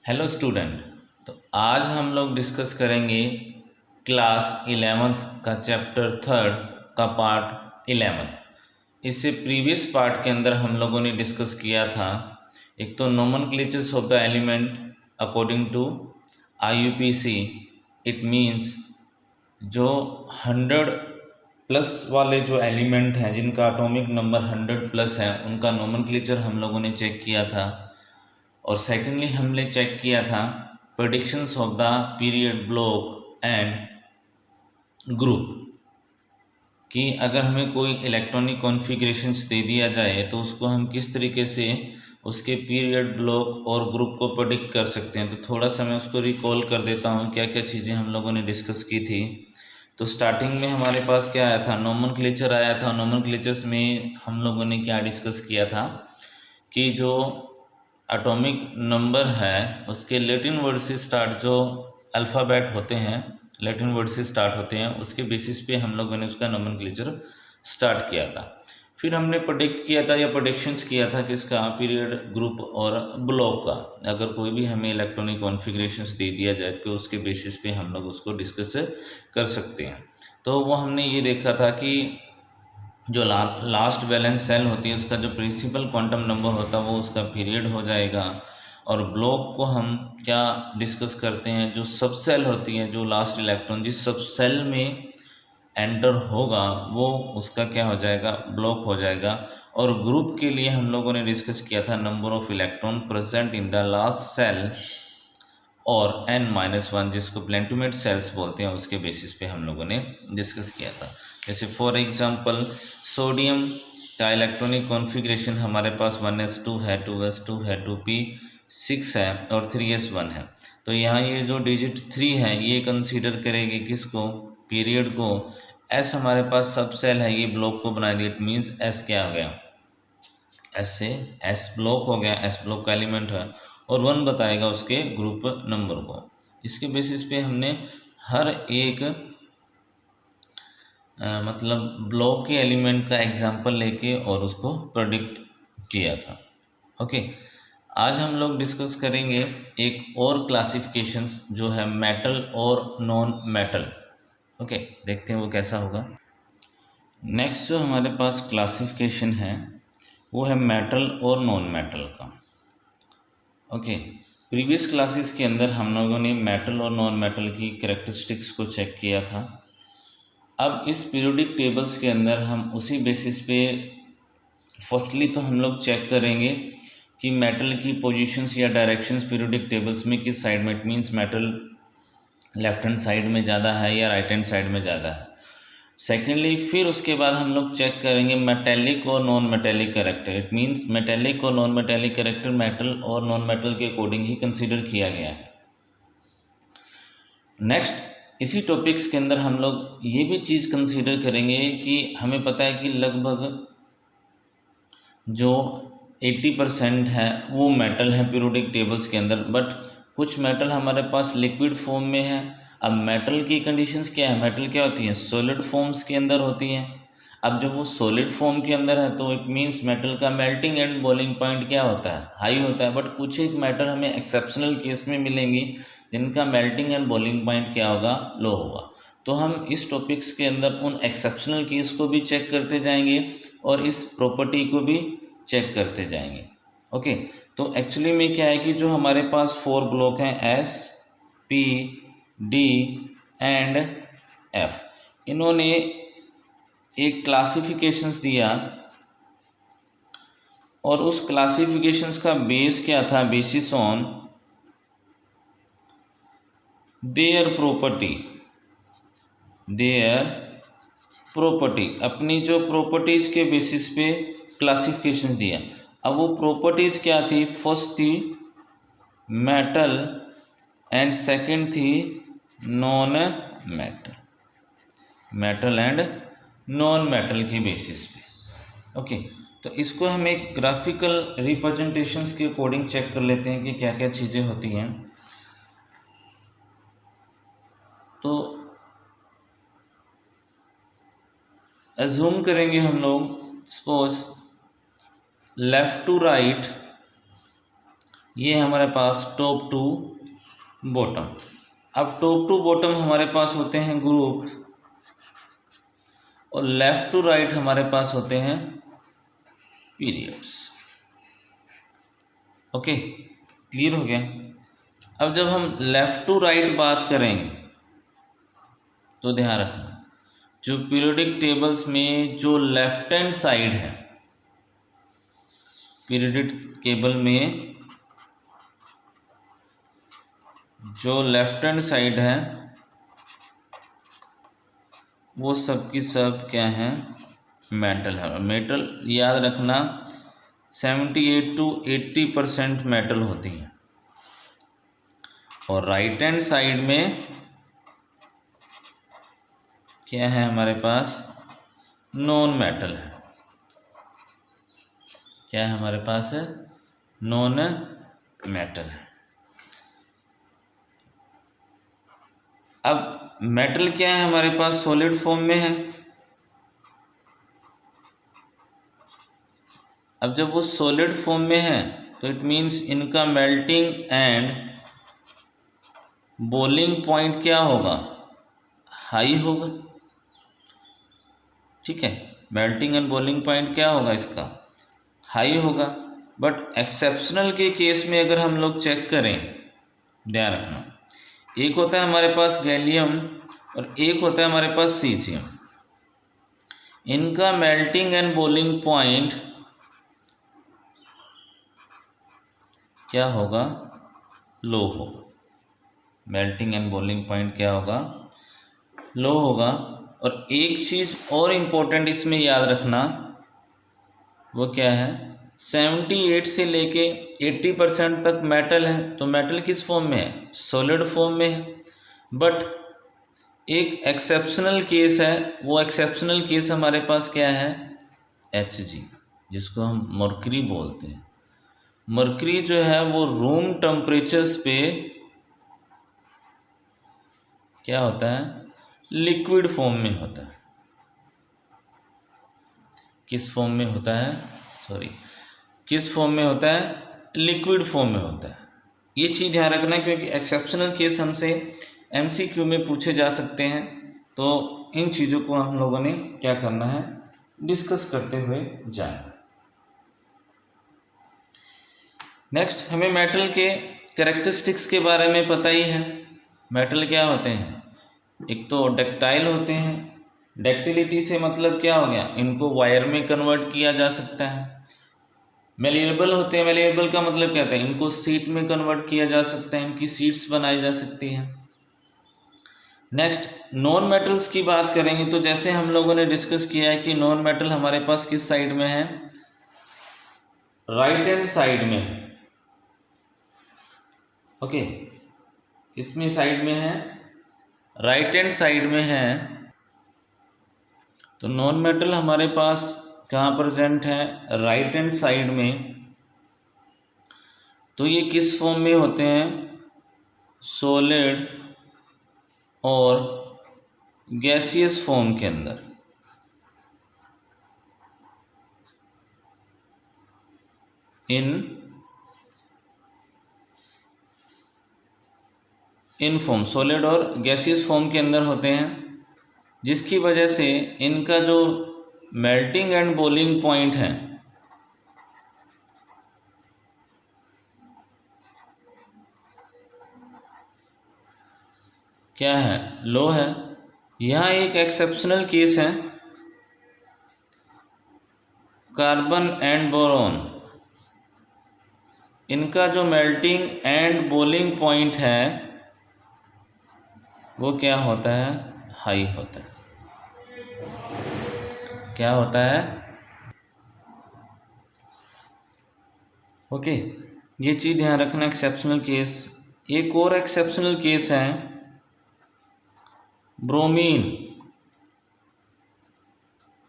Hello student. तो आज हम लोग डिस्कस करेंगे क्लास 11th का चैप्टर 3 का पार्ट 11th। इससे प्रीवियस पार्ट के अंदर हम लोगों ने डिस्कस किया था एक तो nomenclatures of the element according to IUPAC. It means जो 100 प्लस वाले जो एलिमेंट हैं जिनका एटॉमिक नंबर 100 प्लस है उनका नोमेनक्लेचर हम लोगों ने चेक किया था। और सेकेंडली हमने चेक किया था predictions of the period block and group कि अगर हमें कोई इलेक्ट्रॉनिक कॉन्फ़िगरेशंस दे दिया जाए तो उसको हम किस तरीके से उसके पीरियड ब्लॉक और ग्रुप को प्रेडिक्ट कर सकते हैं। तो थोड़ा सा मैं उसको रिकॉल कर देता हूँ क्या क्या चीज़ें हम लोगों ने डिस्कस की थी। तो स्टार्टिंग में हमारे पास क्या आया था, नोमेनक्लेचर आया था। नोमेनक्लेचर्स में हम लोगों ने क्या डिस्कस किया था कि जो एटॉमिक नंबर है उसके लैटिन वर्ड से स्टार्ट जो अल्फ़ाबेट होते हैं, लैटिन वर्ड से स्टार्ट होते हैं, उसके बेसिस पे हम लोगों ने उसका नोमेनक्लेचर स्टार्ट किया था। फिर हमने प्रेडिक्ट किया था या प्रेडिक्शंस किया था कि इसका पीरियड, ग्रुप और ब्लॉक का अगर कोई भी हमें इलेक्ट्रॉनिक कॉन्फ़िगरेशंस दे दिया जाए तो उसके बेसिस पे हम लोग उसको डिस्कस कर सकते हैं। तो वो हमने ये देखा था कि जो लास्ट बैलेंस सेल होती है उसका जो प्रिंसिपल क्वांटम नंबर होता है वो उसका पीरियड हो जाएगा। और ब्लॉक को हम क्या डिस्कस करते हैं, जो सब सेल होती है, जो लास्ट इलेक्ट्रॉन जिस सब सेल में एंटर होगा वो उसका क्या हो जाएगा, ब्लॉक हो जाएगा। और ग्रुप के लिए हम लोगों ने डिस्कस किया था number of electron present in the last cell और n-1 जिसको प्लेंटोमेट सेल्स बोलते हैं उसके बेसिस पे हम लोगों ने डिस्कस किया था। जैसे फॉर एग्जांपल सोडियम का इलेक्ट्रॉनिक कॉन्फ़िगरेशन हमारे पास 1s2 है, 2s2 है, 2p6 है और 3s1 है। तो यहाँ ये जो डिजिट 3 है ये कंसीडर करेगी किसको, पीरियड को। s हमारे पास सब सेल है, ये ब्लॉक को बना दिया। इट मीन्स s क्या आ गया, एस से एस ब्लॉक हो गया, एस ब्लॉक का एलिमेंट है। और 1 बताएगा उसके ग्रुप नंबर को। इसके बेसिस पे हमने हर एक मतलब ब्लॉक के एलिमेंट का एग्जांपल लेके और उसको प्रेडिक्ट किया था। ओके, आज हम लोग डिस्कस करेंगे एक और क्लासिफिकेशंस जो है मेटल और नॉन मेटल। ओके, देखते हैं वो कैसा होगा। नेक्स्ट जो हमारे पास क्लासिफिकेशन है वो है मेटल और नॉन मेटल का। ओके, प्रीवियस क्लासेस के अंदर हम लोगों ने मेटल और नॉन मेटल की कैरेक्टरिस्टिक्स को चेक किया था। अब इस पीरियोडिक टेबल्स के अंदर हम उसी बेसिस पे फर्स्टली तो हम लोग चेक करेंगे कि मेटल की पोजीशंस या डायरेक्शंस पीरियोडिक टेबल्स में किस साइड में, it means metal left hand side में ज़्यादा है या राइट हैंड साइड में ज़्यादा है। सेकेंडली फिर उसके बाद हम लोग चेक करेंगे मेटेलिक और non metallic character. It means metallic और नॉन मेटेलिक कैरेक्टर मेटल और नॉन मेटल के अकॉर्डिंग ही कंसीडर किया गया है। नेक्स्ट इसी टॉपिक्स के अंदर हम लोग ये भी चीज़ कंसीडर करेंगे कि हमें पता है कि लगभग जो 80% है वो मेटल है पीरियोडिक टेबल्स के अंदर, बट कुछ मेटल हमारे पास लिक्विड फॉर्म में है। अब मेटल की कंडीशंस क्या है, मेटल क्या होती हैं, सॉलिड फॉर्म्स के अंदर होती हैं। अब जब वो सॉलिड फॉर्म के अंदर है तो इट मीन्स मेटल का मेल्टिंग एंड बॉइलिंग पॉइंट क्या होता है, हाई होता है। बट कुछ एक मेटल हमें एक्सेप्शनल केस में मिलेंगी जिनका मेल्टिंग एंड बॉइलिंग पॉइंट क्या होगा, लो होगा। तो हम इस टॉपिक्स के अंदर उन एक्सेप्शनल केस को भी चेक करते जाएंगे और इस प्रॉपर्टी को भी चेक करते जाएंगे। ओके, तो एक्चुअली में क्या है कि जो हमारे पास 4 ब्लॉक हैं S, P, D and F, इन्होंने एक क्लासिफिकेशंस दिया और उस क्लासिफिकेशंस का बेस क्या था, बेसिस ऑन देयर प्रॉपर्टी, अपनी जो प्रॉपर्टीज़ के बेसिस पे क्लासिफिकेशन दिया। अब वो प्रॉपर्टीज़ क्या थी, फर्स्ट थी मेटल एंड सेकंड थी non metal, metal and non metal के बेसिस पे। ओके, तो इसको हम एक ग्राफिकल रिप्रेजेंटेशंस के अकॉर्डिंग चेक कर लेते हैं कि क्या क्या चीज़ें होती हैं। तो एज्यूम करेंगे हम लोग, सपोज लेफ़्ट टू राइट ये हमारे पास टॉप टू बॉटम। अब टॉप टू बॉटम हमारे पास होते हैं ग्रुप, और लेफ़्ट टू राइट हमारे पास होते हैं पीरियड्स। ओके, क्लियर हो गया। अब जब हम लेफ़्ट टू राइट बात करेंगे तो ध्यान रखना, जो पीरियोडिक टेबल्स में जो लेफ्ट हैंड साइड है, पीरियोडिक टेबल में जो लेफ्ट हैंड साइड है वो सब की सब क्या है, मेटल है। मेटल याद रखना 78 to 80% मेटल होती है, और राइट हैंड साइड में क्या है हमारे पास, नॉन मेटल है। क्या है हमारे पास, नॉन मेटल है। अब मेटल क्या है हमारे पास, सॉलिड फॉर्म में है। अब जब वो सॉलिड फॉर्म में है तो इट मीन्स इनका मेल्टिंग एंड बॉइलिंग पॉइंट क्या होगा, हाई होगा। ठीक है, मेल्टिंग एंड बॉइलिंग पॉइंट क्या होगा इसका, हाई होगा। बट एक्सेप्शनल के केस में अगर हम लोग चेक करें, ध्यान रखना, एक होता है हमारे पास गैलियम और एक होता है हमारे पास सीजियम। इनका मेल्टिंग एंड बॉइलिंग पॉइंट क्या होगा, लो होगा। मेल्टिंग एंड बॉइलिंग पॉइंट क्या होगा, लो होगा। और एक चीज़ और इम्पोर्टेंट इसमें याद रखना, वो क्या है, 78 से लेके 80% तक मेटल है। तो मेटल किस फॉर्म में है, सॉलिड फॉर्म में है। बट एक एक्सेप्शनल केस है, वो एक्सेप्शनल केस हमारे पास क्या है, Hg, जिसको हम मर्क्यूरी बोलते हैं। मर्क्यूरी जो है वो रूम टेम्परेचर्स पे क्या होता है, लिक्विड फॉर्म में होता है। किस फॉर्म में होता है, किस फॉर्म में होता है, लिक्विड फॉर्म में होता है। ये चीज़ ध्यान रखना, क्योंकि एक्सेप्शनल केस हमसे MCQ में पूछे जा सकते हैं। तो इन चीज़ों को हम लोगों ने क्या करना है, डिस्कस करते हुए जाना। नेक्स्ट, हमें मेटल के कैरेक्टरिस्टिक्स के बारे में पता ही है। मेटल क्या होते हैं, एक तो डक्टाइल होते हैं। डक्टिलिटी से मतलब क्या हो गया, इनको वायर में कन्वर्ट किया जा सकता है। मेलिएबल होते हैं, मेलिएबल का मतलब क्या होता है, इनको सीट में कन्वर्ट किया जा सकता है, इनकी सीट्स बनाई जा सकती हैं। नेक्स्ट, नॉन मेटल्स की बात करेंगे तो जैसे हम लोगों ने डिस्कस किया है कि नॉन मेटल हमारे पास किस साइड में है, राइट हैंड साइड में है। ओके, इसमें साइड में है, राइट हैंड साइड में है। तो नॉन मेटल हमारे पास कहाँ प्रेजेंट है, राइट हैंड साइड में। तो ये किस फॉर्म में होते हैं, सॉलिड और गैसियस फॉर्म के अंदर। इन फॉर्म, सॉलिड और गैसियस फॉर्म के अंदर होते हैं, जिसकी वजह से इनका जो मेल्टिंग एंड बॉइलिंग पॉइंट है क्या है, लो है। यहाँ एक एक्सेप्शनल केस है, कार्बन एंड बोरॉन। इनका जो मेल्टिंग एंड बॉइलिंग पॉइंट है वो क्या होता है, हाई होता है। क्या होता है, ओके, ये चीज़ ध्यान रखना, एक्सेप्शनल केस। एक और एक्सेप्शनल केस है ब्रोमीन।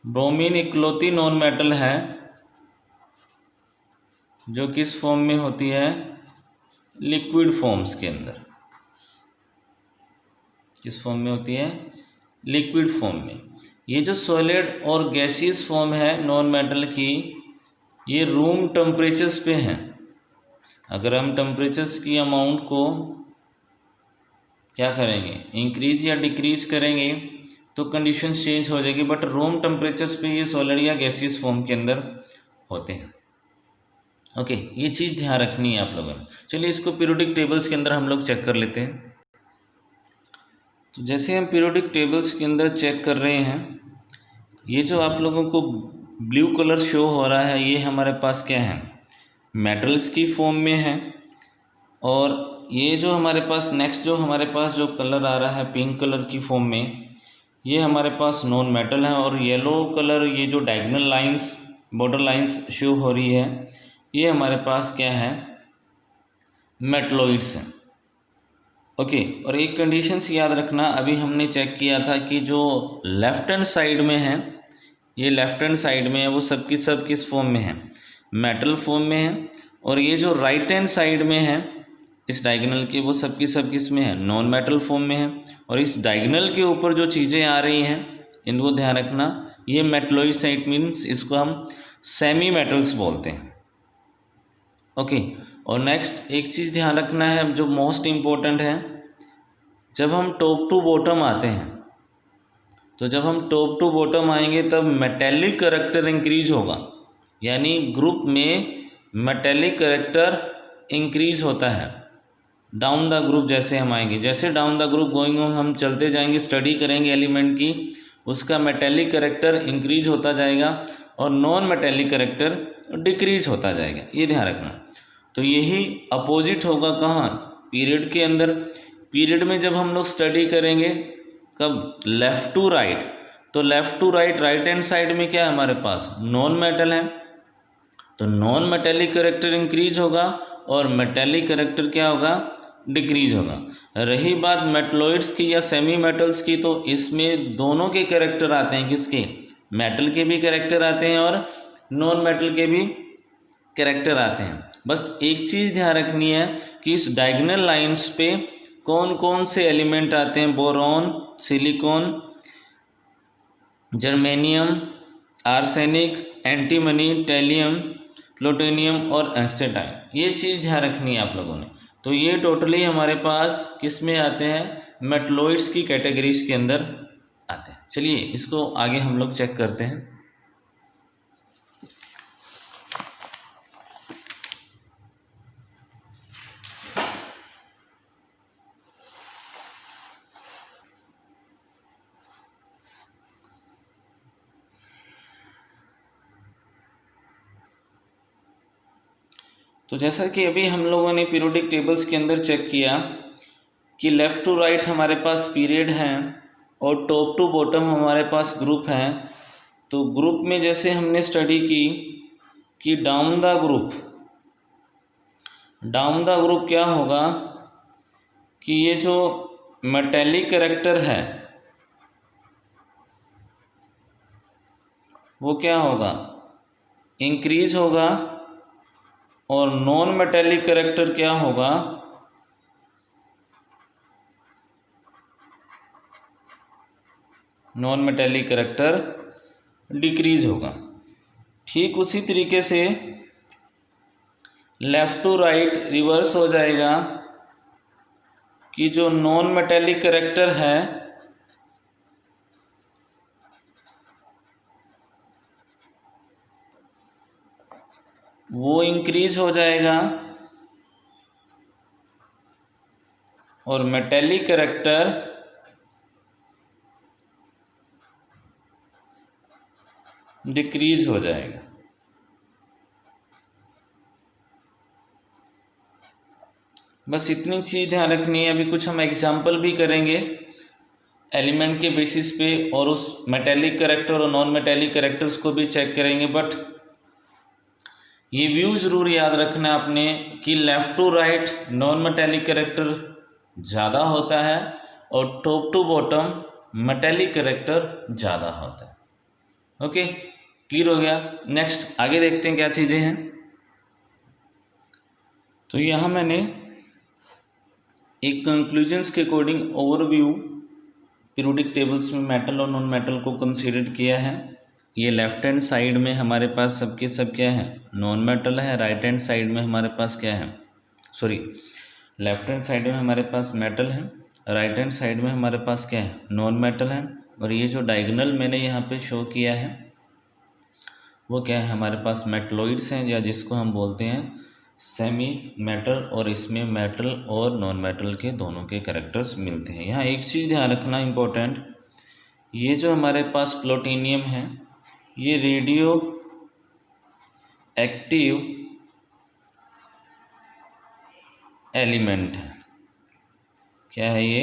ब्रोमीन इकलौती नॉन मेटल है जो किस फॉर्म में होती है, लिक्विड फॉर्म्स के अंदर। किस फॉर्म में होती है, लिक्विड फॉर्म में। ये जो सॉलिड और गैसियस फॉर्म है नॉन मेटल की, ये रूम टेम्परेचर्स पे हैं। अगर हम टेम्परेचर्स की अमाउंट को क्या करेंगे, इंक्रीज या डिक्रीज करेंगे तो कंडीशंस चेंज हो जाएगी, बट रूम टेम्परेचर्स पे ये सॉलिड या गैसियस फॉर्म के अंदर होते हैं। ओके, ये चीज़ ध्यान रखनी है आप लोगों ने। चलिए इसको पीरियोडिक टेबल्स के अंदर हम लोग चेक कर लेते हैं। तो जैसे हम पीरियोडिक टेबल्स के अंदर चेक कर रहे हैं, ये जो आप लोगों को ब्लू कलर शो हो रहा है, ये हमारे पास क्या है, मेटल्स की फॉर्म में है। और ये जो हमारे पास नेक्स्ट जो हमारे पास जो कलर आ रहा है पिंक कलर की फॉर्म में, ये हमारे पास नॉन मेटल है। और येलो कलर, ये जो diagonal lines, border lines show हो रही है, ये हमारे पास क्या है, मेटलॉइड्स हैं। ओके, और एक कंडीशंस याद रखना, अभी हमने चेक किया था कि जो लेफ्ट हैंड साइड में है, ये लेफ्ट हैंड साइड में है, वो सब की सब किस फॉर्म में है, मेटल फॉर्म में है। और ये जो राइट हैंड साइड में है इस डायगोनल के, वो सब की सब किस में है, नॉन मेटल फॉर्म में है। और इस डायगोनल के ऊपर जो चीज़ें आ रही हैं, इनको ध्यान रखना, ये मेटलॉइड्स है। इट मीन्स इसको हम सेमी मेटल्स बोलते हैं। ओके, और नेक्स्ट एक चीज़ ध्यान रखना है जो मोस्ट इम्पोर्टेंट है, जब हम टॉप टू बॉटम आते हैं, तो जब हम टॉप टू बॉटम आएंगे तब मेटेलिक करैक्टर इंक्रीज होगा, यानी ग्रुप में मेटेलिक करैक्टर इंक्रीज होता है। डाउन द ग्रुप जैसे हम आएंगे, जैसे down the group going on हम चलते जाएंगे, स्टडी करेंगे एलिमेंट की, उसका मेटेलिक करैक्टर इंक्रीज होता जाएगा और नॉन मेटेलिक करैक्टर डिक्रीज होता जाएगा, ये ध्यान रखना। तो यही अपोजिट होगा कहाँ, पीरियड के अंदर। पीरियड में जब हम लोग स्टडी करेंगे, कब, लेफ़्ट टू राइट, तो left to right, right hand side में क्या है हमारे पास, नॉन मेटल है, तो नॉन मेटेलिक करैक्टर इंक्रीज होगा और मेटेलिक करैक्टर क्या होगा, डिक्रीज होगा। रही बात मेटलॉइड्स की या सेमी मेटल्स की, तो इसमें दोनों के करैक्टर आते हैं, किसके, मेटल के भी करैक्टर आते हैं और नॉन मेटल के भी करैक्टर आते हैं। बस एक चीज़ ध्यान रखनी है कि इस डायगोनल लाइंस पे कौन कौन से एलिमेंट आते हैं, boron, silicon, germanium, arsenic, antimony, thallium, plutonium और एस्टेटाइन, ये चीज़ ध्यान रखनी है आप लोगों ने। तो ये टोटली हमारे पास किस में आते हैं, मेटलॉइड्स की कैटेगरीज के अंदर आते हैं। चलिए इसको आगे हम लोग चेक करते हैं। तो जैसा कि अभी हम लोगों ने पीरियोडिक टेबल्स के अंदर चेक किया कि लेफ़्ट टू राइट हमारे पास पीरियड हैं और टॉप टू बॉटम हमारे पास ग्रुप हैं। तो ग्रुप में जैसे हमने स्टडी की कि डाउन द ग्रुप क्या होगा कि ये जो मेटेलिक करैक्टर है वो क्या होगा, इंक्रीज होगा, और नॉन मेटेलिक करैक्टर क्या होगा, नॉन मेटेलिक करैक्टर डिक्रीज होगा। ठीक उसी तरीके से लेफ़्ट टू राइट रिवर्स हो जाएगा कि जो नॉन मेटेलिक करैक्टर है वो इंक्रीज हो जाएगा और मेटेलिक करैक्टर डिक्रीज हो जाएगा। बस इतनी चीज़ ध्यान रखनी है। अभी कुछ हम एग्जाम्पल भी करेंगे एलिमेंट के बेसिस पे और उस मेटेलिक करैक्टर और नॉन मेटेलिक करैक्टर्स को भी चेक करेंगे। बट ये व्यू ज़रूर याद रखना आपने कि left to right non metallic character ज़्यादा होता है और top to bottom metallic character ज़्यादा होता है। ओके, क्लियर हो गया। नेक्स्ट आगे देखते हैं क्या चीज़ें हैं। तो यहाँ मैंने एक कंक्लूजन्स के अकॉर्डिंग ओवरव्यू पीरियोडिक टेबल्स में मेटल और नॉन मेटल को कंसीडर किया है। ये लेफ्ट हैंड साइड में हमारे पास सबके सब क्या है, नॉन मेटल है। राइट हैंड साइड में हमारे पास क्या है, सॉरी, लेफ्ट हैंड साइड में हमारे पास मेटल है, राइट हैंड साइड में हमारे पास क्या है, नॉन मेटल है। और ये जो डायगोनल मैंने यहाँ पे शो किया है वो क्या है, हमारे पास मेटलॉइड्स हैं, या जिसको हम बोलते हैं सेमी मेटल, और इसमें मेटल और नॉन मेटल के दोनों के कैरेक्टर्स मिलते हैं। यहाँ एक चीज़ ध्यान रखना इम्पोर्टेंट, ये जो हमारे पास प्लूटोनियम है ये रेडियो एक्टिव एलिमेंट है। क्या है ये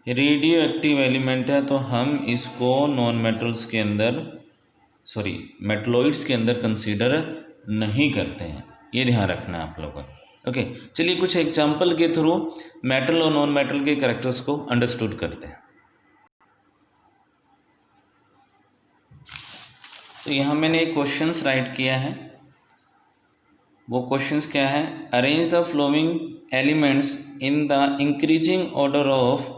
रेडियो एक्टिव एलिमेंट है, तो हम इसको नॉन मेटल्स के अंदर मेटलॉइड्स के अंदर कंसीडर नहीं करते हैं, ये ध्यान रखना है आप लोगों को। ओके, चलिए कुछ एग्जांपल के थ्रू मेटल और नॉन मेटल के कैरेक्टर्स को अंडरस्टूड करते हैं। तो यहाँ मैंने एक क्वेश्चंस राइट किया है, वो क्वेश्चंस क्या है, arrange the flowing elements in the increasing order of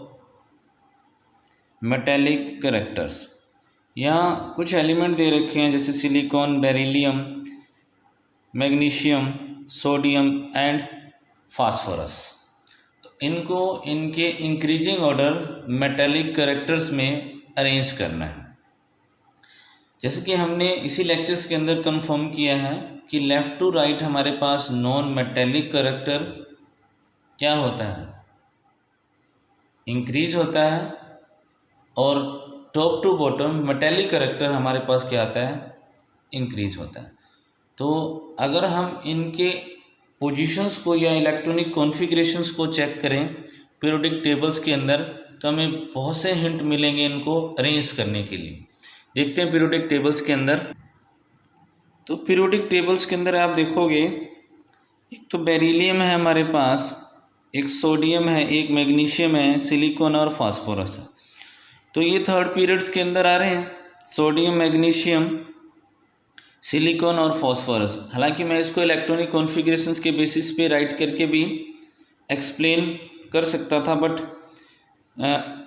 metallic characters. यहाँ कुछ एलिमेंट दे रखे हैं जैसे silicon, beryllium, magnesium, sodium and phosphorus. तो इनको इनके इंक्रीजिंग ऑर्डर मेटेलिक कैरेक्टर्स में अरेंज करना है। जैसे कि हमने इसी लेक्चर्स के अंदर कंफर्म किया है कि लेफ़्ट टू राइट हमारे पास नॉन मेटेलिक कैरेक्टर क्या होता है, इंक्रीज होता है, और top to bottom metallic character हमारे पास क्या आता है, इंक्रीज होता है। तो अगर हम इनके पोजीशंस को या इलेक्ट्रॉनिक कॉन्फ़िगरेशंस को चेक करें पीरियोडिक टेबल्स के अंदर, तो हमें बहुत से हिंट मिलेंगे इनको अरेंज करने के लिए। देखते हैं पीरियोडिक टेबल्स के अंदर। तो पीरियोडिक टेबल्स के अंदर आप देखोगे एक तो बेरिलियम है हमारे पास, एक सोडियम है, एक मैग्नीशियम है, सिलिकॉन और फास्फोरस है। तो ये थर्ड पीरियड्स के अंदर आ रहे हैं, सोडियम, मैग्नीशियम, सिलिकॉन और फास्फोरस। हालांकि मैं इसको इलेक्ट्रॉनिक कॉन्फ़िगरेशंस के बेसिस पे राइट करके भी एक्सप्लेन कर सकता था, बट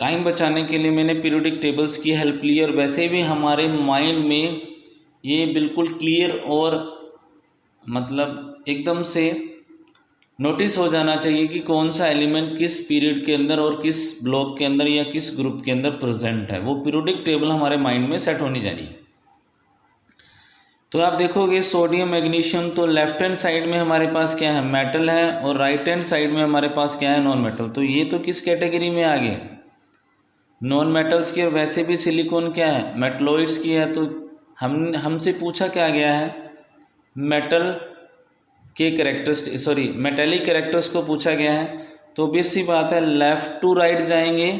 टाइम बचाने के लिए मैंने पीरियोडिक टेबल्स की हेल्प ली। और वैसे भी हमारे माइंड में ये बिल्कुल क्लियर और मतलब एकदम से नोटिस हो जाना चाहिए कि कौन सा एलिमेंट किस पीरियड के अंदर और किस ब्लॉक के अंदर या किस ग्रुप के अंदर प्रेजेंट है। वो पीरियोडिक टेबल हमारे माइंड में सेट होनी चाहिए। तो आप देखोगे सोडियम, मैग्नीशियम, तो लेफ्ट हैंड साइड में हमारे पास क्या है, मेटल है, और राइट हैंड साइड में हमारे पास क्या है, नॉन मेटल। तो ये तो किस कैटेगरी में आ गए, नॉन मेटल्स की। और वैसे भी सिलिकॉन क्या है, मेटलॉइड्स की है। तो हमसे पूछा क्या गया है, मेटल के कैरेक्टर्स मेटेलिक कैरेक्टर्स को पूछा गया है। तो ऑब्वियस सी बात है, लेफ़्ट टू राइट जाएंगे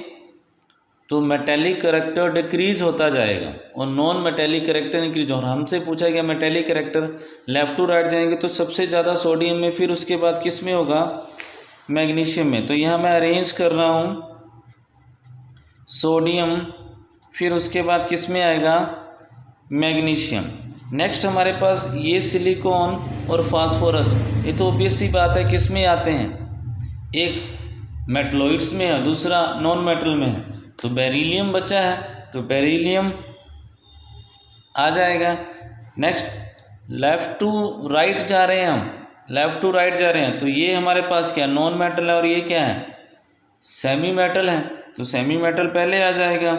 तो मेटेलिक कैरेक्टर डिक्रीज होता जाएगा और नॉन मेटेलिक कैरेक्टर इंक्रीज। और हमसे पूछा गया metallic character, left to right जाएंगे तो सबसे ज़्यादा सोडियम में, फिर उसके बाद किस में होगा, मैग्नीशियम में। तो यहाँ मैं अरेंज कर रहा हूँ सोडियम, फिर उसके बाद किस में आएगा, मैग्नीशियम। नेक्स्ट हमारे पास ये सिलिकॉन और फास्फोरस, ये तो ऑब्वियस सी बात है किस में आते हैं, एक मेटलॉइड्स में है, दूसरा नॉन मेटल में है। तो बेरिलियम बचा है, तो बेरिलियम आ जाएगा। नेक्स्ट लेफ़्ट टू राइट जा रहे हैं हम, लेफ़्ट टू राइट जा रहे हैं, तो ये हमारे पास क्या, नॉन मेटल है, और ये क्या है, सेमी मेटल है। तो सेमी मेटल पहले आ जाएगा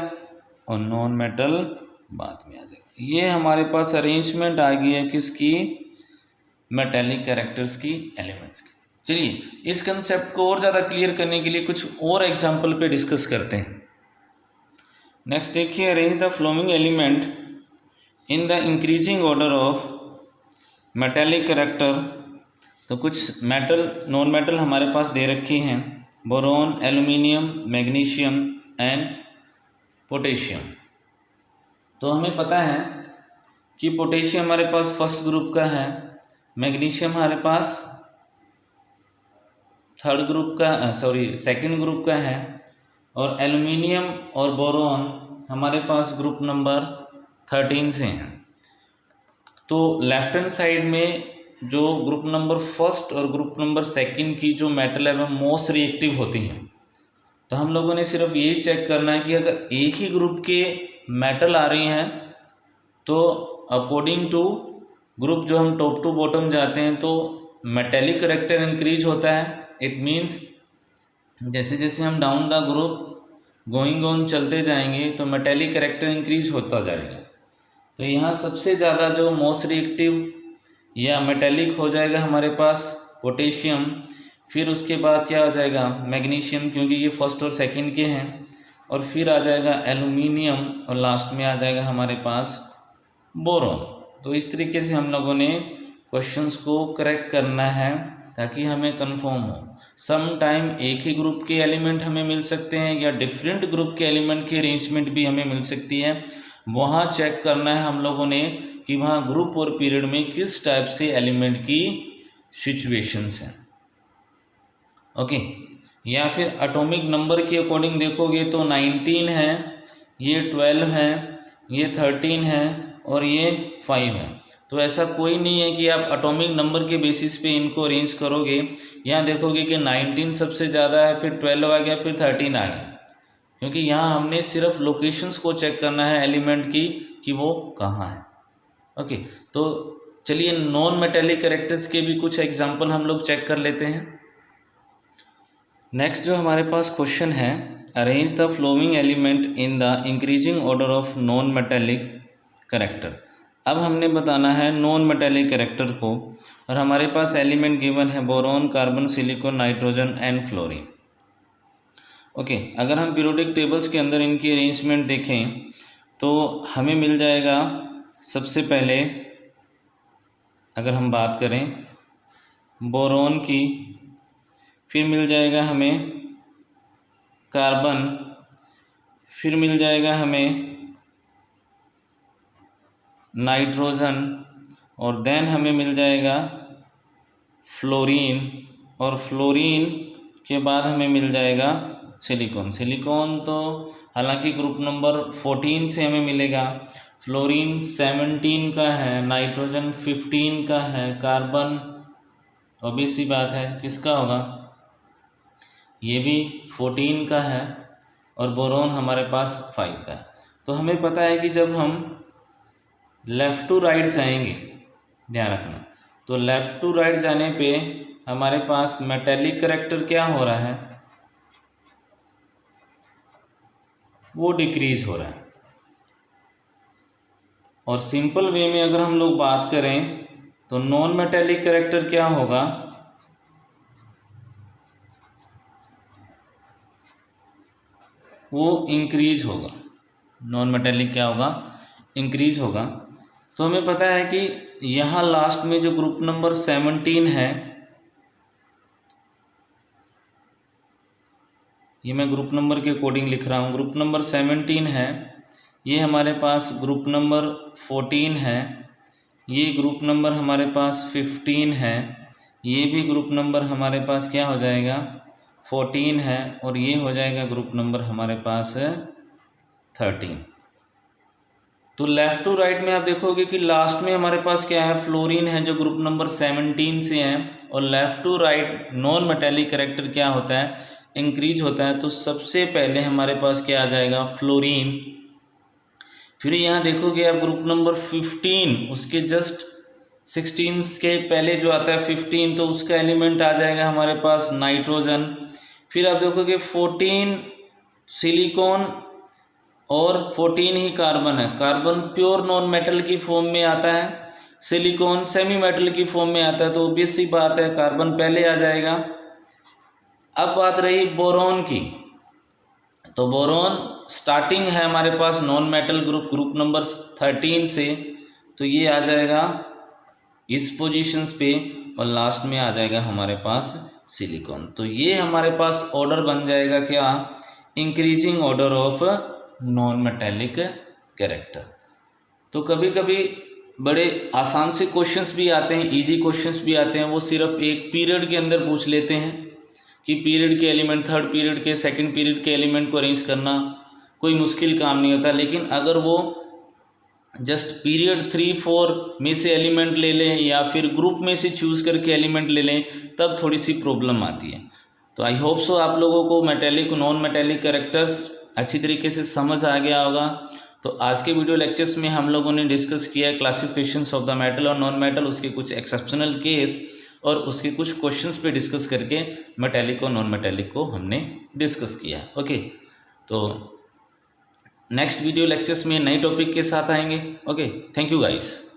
और नॉन मेटल बाद में आ जाएगा। ये हमारे पास अरेंजमेंट आ गई है किसकी, मेटेलिक कैरेक्टर्स की, एलिमेंट्स की। चलिए इस कंसेप्ट को और ज़्यादा क्लियर करने के लिए कुछ और एग्जांपल पे डिस्कस करते हैं। नेक्स्ट देखिए, arrange the flowing element in the increasing order of metallic character. तो कुछ मेटल, नॉन मेटल हमारे पास दे रखी हैं, boron, aluminium, magnesium and potassium. तो हमें पता है कि पोटेशियम हमारे पास फर्स्ट ग्रुप का है, मैग्नीशियम हमारे पास थर्ड ग्रुप का, सेकंड ग्रुप का है, और एल्युमिनियम और बोरॉन हमारे पास ग्रुप नंबर 13 से हैं। तो लेफ्ट हैंड साइड में जो ग्रुप नंबर फर्स्ट और ग्रुप नंबर सेकंड की जो मेटल है वह मोस्ट रिएक्टिव होती हैं। तो हम लोगों ने सिर्फ यही चेक करना है कि अगर एक ही ग्रुप के मेटल आ रही हैं तो अकॉर्डिंग टू ग्रुप जो हम टॉप टू बॉटम जाते हैं तो मेटेलिक करेक्टर इंक्रीज होता है, इट मीन्स जैसे जैसे हम down the group going on चलते जाएंगे तो मेटेलिक करेक्टर इंक्रीज होता जाएगा। तो यहाँ सबसे ज़्यादा जो मोस्ट रिएक्टिव या मेटेलिक हो जाएगा हमारे पास पोटेशियम, फिर उसके बाद क्या हो जाएगा मैग्नीशियम, क्योंकि ये फर्स्ट और सेकंड के हैं, और फिर आ जाएगा एल्यूमिनियम, और लास्ट में आ जाएगा हमारे पास बोरॉन। तो इस तरीके से हम लोगों ने क्वेश्चंस को करेक्ट करना है ताकि हमें कंफर्म हो। सम टाइम एक ही ग्रुप के एलिमेंट हमें मिल सकते हैं या डिफरेंट ग्रुप के एलिमेंट की अरेंजमेंट भी हमें मिल सकती है, वहाँ चेक करना है हम लोगों ने कि वहाँ ग्रुप और पीरियड में किस टाइप से एलिमेंट की सिचुएशंस हैं। ओके, या फिर एटॉमिक नंबर के अकॉर्डिंग देखोगे तो 19 है, ये 12 है, ये 13 है और ये 5 है। तो ऐसा कोई नहीं है कि आप एटॉमिक नंबर के बेसिस पे इनको अरेंज करोगे। यहाँ देखोगे कि 19 सबसे ज़्यादा है, फिर 12 आ गया, फिर 13 आ गया, क्योंकि यहाँ हमने सिर्फ लोकेशंस को चेक करना है एलिमेंट की कि वो कहाँ है। ओके, तो चलिए नॉन मेटेलिक कैरेक्टर्स के भी कुछ एग्जांपल हम लोग चेक कर लेते हैं। नेक्स्ट जो हमारे पास क्वेश्चन है, arrange the flowing element in the increasing order of non metallic character. अब हमने बताना है नॉन मेटेलिक कैरेक्टर को, और हमारे पास एलिमेंट गिवन है boron, carbon, silicon, nitrogen and fluorine. Okay, अगर हम पीरियोडिक टेबल्स के अंदर इनकी अरेंजमेंट देखें तो हमें मिल जाएगा सबसे पहले, अगर हम बात करें बोरॉन की, फिर मिल जाएगा हमें कार्बन, फिर मिल जाएगा हमें नाइट्रोजन, और देन हमें मिल जाएगा फ्लोरीन, और फ्लोरीन के बाद हमें मिल जाएगा सिलिकॉन। सिलिकॉन तो हालांकि ग्रुप नंबर 14 से हमें मिलेगा, फ्लोरीन 17 का है, नाइट्रोजन 15 का है, कार्बन ऑब्वियस सी बात है किसका होगा, ये भी 14 का है, और बोरॉन हमारे पास 5 का है। तो हमें पता है कि जब हम लेफ़्ट टू राइट जाएंगे, ध्यान रखना, तो लेफ़्ट टू राइट जाने पे हमारे पास मेटेलिक कैरेक्टर क्या हो रहा है, वो डिक्रीज हो रहा है। और सिंपल वे में अगर हम लोग बात करें तो नॉन मेटेलिक कैरेक्टर क्या होगा, वो इंक्रीज होगा। नॉन मेटेलिक क्या होगा, इंक्रीज होगा। तो हमें पता है कि यहाँ लास्ट में जो ग्रुप नंबर 17 है, ये मैं ग्रुप नंबर के अकॉर्डिंग लिख रहा हूँ, ग्रुप नंबर 17 है, ये हमारे पास ग्रुप नंबर 14 है, ये ग्रुप नंबर हमारे पास 15 है, ये भी ग्रुप नंबर हमारे पास क्या हो जाएगा 14 है, और ये हो जाएगा ग्रुप नंबर हमारे पास 13। तो लेफ़्ट टू राइट में आप देखोगे कि लास्ट में हमारे पास क्या है, फ्लोरीन है जो ग्रुप नंबर 17 से है, और left to right non metallic character क्या होता है, इंक्रीज होता है। तो सबसे पहले हमारे पास क्या आ जाएगा, फ्लोरीन। फिर यहाँ देखोगे आप ग्रुप नंबर 15, उसके जस्ट 16 के पहले जो आता है 15, तो उसका एलिमेंट आ जाएगा हमारे पास नाइट्रोजन। फिर आप देखोगे 14 सिलिकॉन और 14 ही कार्बन है। कार्बन प्योर नॉन मेटल की फॉर्म में आता है, सिलिकॉन सेमी मेटल की फॉर्म में आता है, तो ऑब्वियस सी बात है कार्बन पहले आ जाएगा। अब बात रही बोरॉन की, तो बोरॉन स्टार्टिंग है हमारे पास नॉन मेटल ग्रुप नंबर 13 से, तो ये आ जाएगा इस पोजीशंस पे, और लास्ट में आ जाएगा हमारे पास सिलिकॉन। तो ये हमारे पास ऑर्डर बन जाएगा क्या, increasing order of non metallic character. तो कभी कभी बड़े आसान से क्वेश्चंस भी आते हैं, इजी क्वेश्चंस भी आते हैं, वो सिर्फ एक पीरियड के अंदर पूछ लेते हैं कि पीरियड के एलिमेंट, थर्ड पीरियड के, सेकंड पीरियड के एलिमेंट को अरेंज करना कोई मुश्किल काम नहीं होता। लेकिन अगर वो जस्ट पीरियड 3-4 में से एलिमेंट ले लें या फिर ग्रुप में से चूज़ करके एलिमेंट ले लें, तब थोड़ी सी प्रॉब्लम आती है। तो आई होप सो आप लोगों को मेटेलिक नॉन मेटेलिक कैरेक्टर्स अच्छी तरीके से समझ आ गया होगा। तो आज के वीडियो लेक्चर्स में हम लोगों ने डिस्कस किया है क्लासिफिकेशंस ऑफ द मेटल और नॉन मेटल, उसके कुछ एक्सेप्शनल केस और उसके कुछ क्वेश्चंस पे डिस्कस करके मेटेलिक और नॉन मेटेलिक को हमने डिस्कस किया। ओके, तो नेक्स्ट वीडियो लेक्चर्स में नए टॉपिक के साथ आएंगे। Okay, thank you guys.